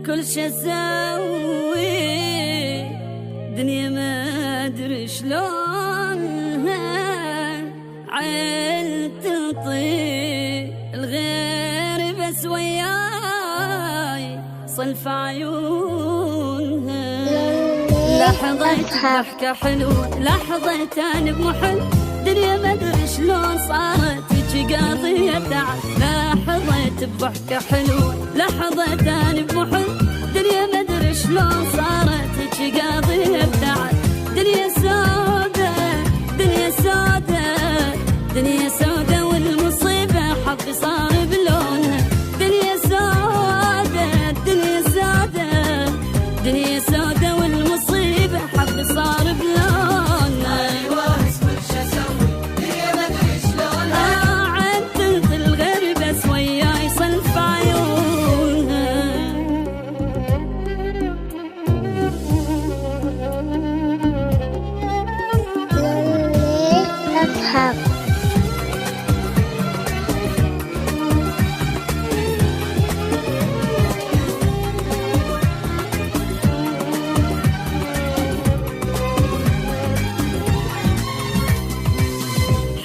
كل شي اسوي دنيا ما ادري شلونها عين تطير الغير بس وياي صلف عيونها. لحظة ضحكة حلوة لحظة انا بمحل دنيا ما ادري شلون صارت هيجي قضية تعب. لحظة بضحكة حلوة لحظة انا بمحل دنيا ما ادري شلون صارت هيجي قضية تعب. دنيا سودة دنيا سودة دنيا سودة والمصيبة حظي صار بلونها. دنيا سودة دنيا سودة دنيا سودة والمصيبة حظي صار بلونها. ايوه كل شي اسوي دنيا ما ادري شلونها عين تنطي الغير بس وياي صلف عيونها.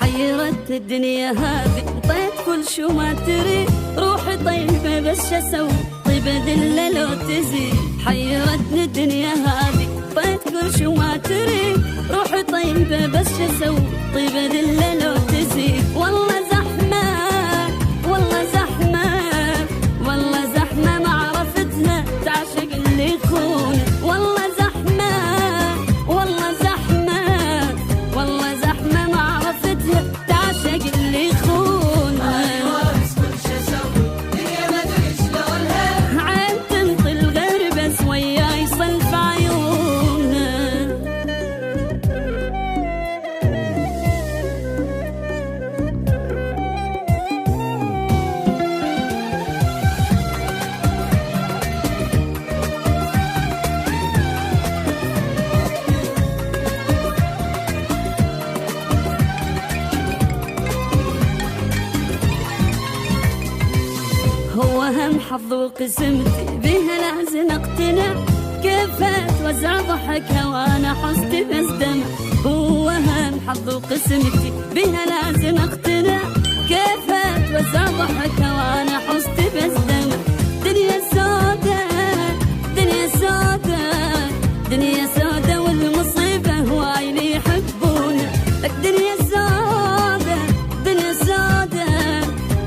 حيرت الدنيا هذه طيت كل شو ما تريد روحي طيبة بس شو اسوي طيبة دلة لو تزيد. حيرتني الدنيا هذه طيت كل شو ما تريد روحي طيبة بس شو اسوي طيبة دلة لو تزيد. والله زحمة والله زحمة والله زحمة ما عرفتها تعشق اللي يخونها. والله زحمة والله زحمة والله زحمة ما عرفتها تعشق اللي يخونها. ايوه كل شي اسوي دنيا ما ادري شلونها عين تنطي الغير بس وياي صلف عيونها. هو هم حظ وقسمتي بيها لازم اقتنع كيف اتوزع ضحكها وانا حظتي بس دمع. هو هم حظ وقسمتي بيها لازم اقتنع كيف اتوزع ضحكها وانا حظتي بس دمع. دنيا سودة دنيا سودة دنيا سودة والمصيبة هواي اللي يحبونا. لك دنيا سودة دنيا سودة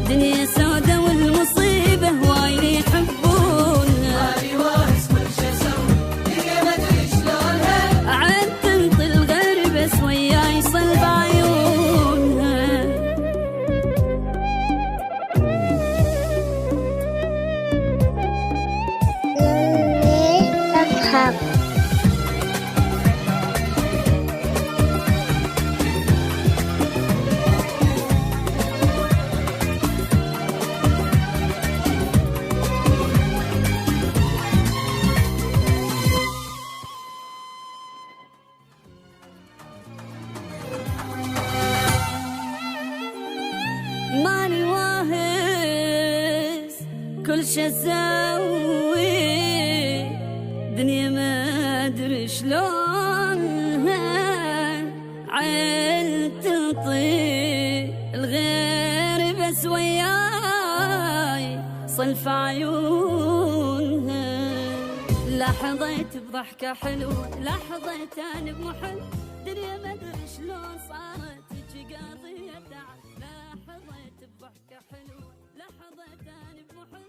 دنيا سودة والمصيبة هواي اللي يحبونا. ايوه كل شي اسوي دنيا ما ادري شلونها عين تنطي الغير بس وياي صلب عيونها. ماني واهس كل شي اسوي دنيا ما ادري شلونها عين تطير الغير بس وياي صلف عيونها. لحظة بضحكة حلوة لحظة انا بمحل دنيا ما ادري شلون صارت هيجي قضية تعب. لحظة بضحكة حلوة لحظة انا بمحل